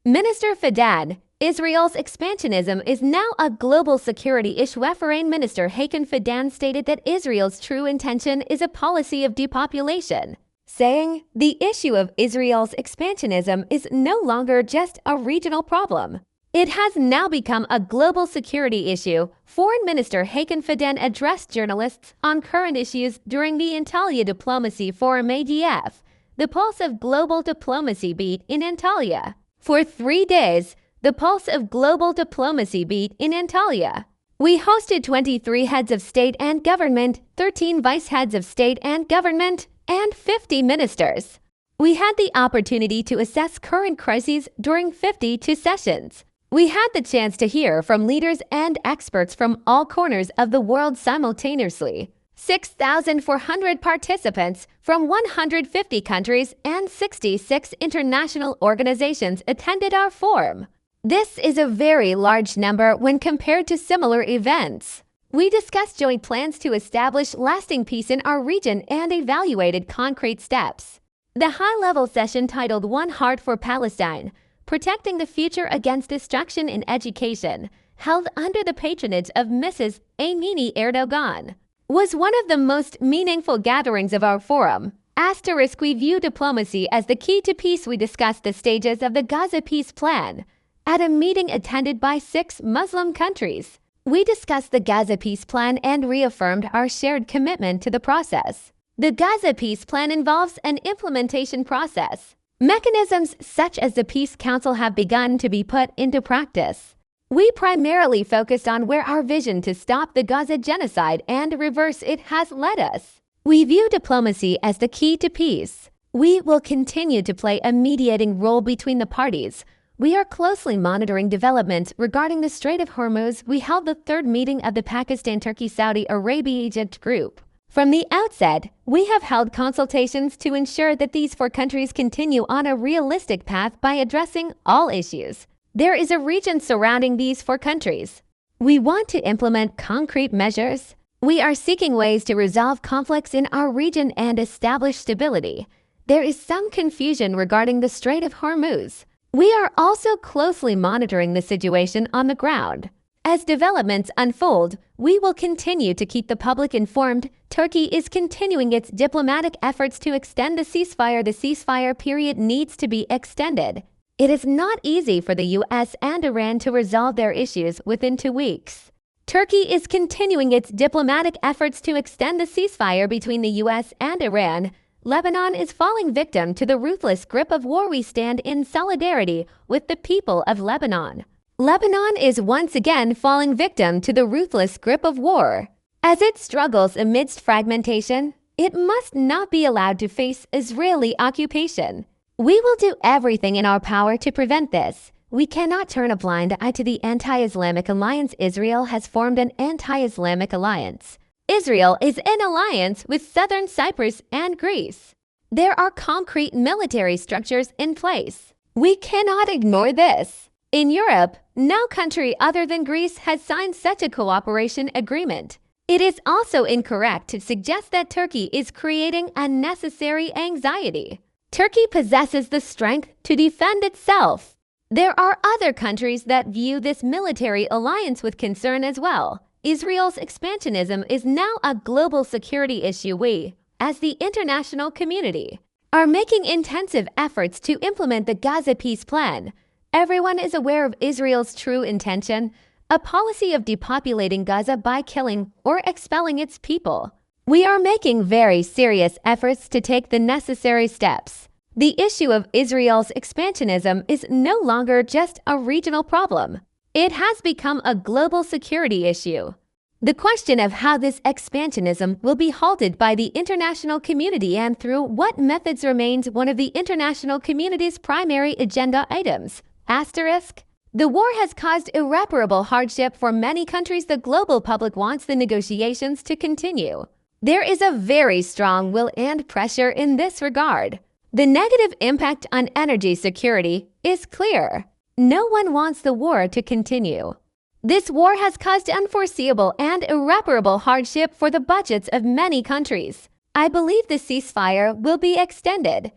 Minister Fidan, Israel's expansionism is now a global security issue. Foreign Minister Hakan Fidan stated that Israel's true intention is a policy of depopulation, saying the issue of Israel's expansionism is no longer just a regional problem. It has now become a global security issue. Foreign Minister Hakan Fidan addressed journalists on current issues during the Antalya Diplomacy Forum ADF, the Pulse of Global Diplomacy beat in Antalya. For 3 days, the Pulse of Global Diplomacy beat in Antalya. We hosted 23 heads of state and government, 13 vice heads of state and government, and 50 ministers. We had the opportunity to assess current crises during 52 sessions. We had the chance to hear from leaders and experts from all corners of the world simultaneously. 6,400 participants from 150 countries and 66 international organizations attended our forum. This is a very large number when compared to similar events. We discussed joint plans to establish lasting peace in our region and evaluated concrete steps. The high-level session titled One Heart for Palestine, Protecting the Future Against Destruction in Education, held under the patronage of Mrs. Emine Erdoğan, was one of the most meaningful gatherings of our forum. We view diplomacy as the key to peace. We discussed the stages of the Gaza peace plan at a meeting attended by 6 Muslim countries. We discussed the Gaza peace plan and reaffirmed our shared commitment to the process. The Gaza peace plan involves an implementation process. Mechanisms such as the Peace Council have begun to be put into practice. We primarily focused on where our vision to stop the Gaza genocide and reverse it has led us. We view diplomacy as the key to peace. We will continue to play a mediating role between the parties. We are closely monitoring developments regarding the Strait of Hormuz. We held the 3rd meeting of the Pakistan, Turkey, Saudi Arabia, Egypt group. From the outset, we have held consultations to ensure that these 4 countries continue on a realistic path by addressing all issues. There is a region surrounding these 4 countries. We want to implement concrete measures. We are seeking ways to resolve conflicts in our region and establish stability. There is some confusion regarding the Strait of Hormuz. We are also closely monitoring the situation on the ground. As developments unfold, we will continue to keep the public informed. Turkey is continuing its diplomatic efforts to extend the ceasefire. The ceasefire period needs to be extended. It is not easy for the U.S. and Iran to resolve their issues within 2 weeks. Turkey is continuing its diplomatic efforts to extend the ceasefire between the U.S. and Iran. Lebanon is falling victim to the ruthless grip of war. We stand in solidarity with the people of Lebanon. Lebanon is once again falling victim to the ruthless grip of war. As it struggles amidst fragmentation, it must not be allowed to face Israeli occupation. We will do everything in our power to prevent this. We cannot turn a blind eye to the anti-Islamic alliance. Israel has formed an anti-Islamic alliance. Israel is in alliance with Southern Cyprus and Greece. There are concrete military structures in place. We cannot ignore this. In Europe, no country other than Greece has signed such a cooperation agreement. It is also incorrect to suggest that Turkey is creating unnecessary anxiety. Turkey possesses the strength to defend itself. There are other countries that view this military alliance with concern as well. Israel's expansionism is now a global security issue. We, as the international community, are making intensive efforts to implement the Gaza peace plan. Everyone is aware of Israel's true intention, a policy of depopulating Gaza by killing or expelling its people. We are making very serious efforts to take the necessary steps. The issue of Israel's expansionism is no longer just a regional problem. It has become a global security issue. The question of how this expansionism will be halted by the international community and through what methods remains one of the international community's primary agenda items. The war has caused irreparable hardship for many countries. The global public wants the negotiations to continue. There is a very strong will and pressure in this regard. The negative impact on energy security is clear. No one wants the war to continue. This war has caused unforeseeable and irreparable hardship for the budgets of many countries. I believe the ceasefire will be extended.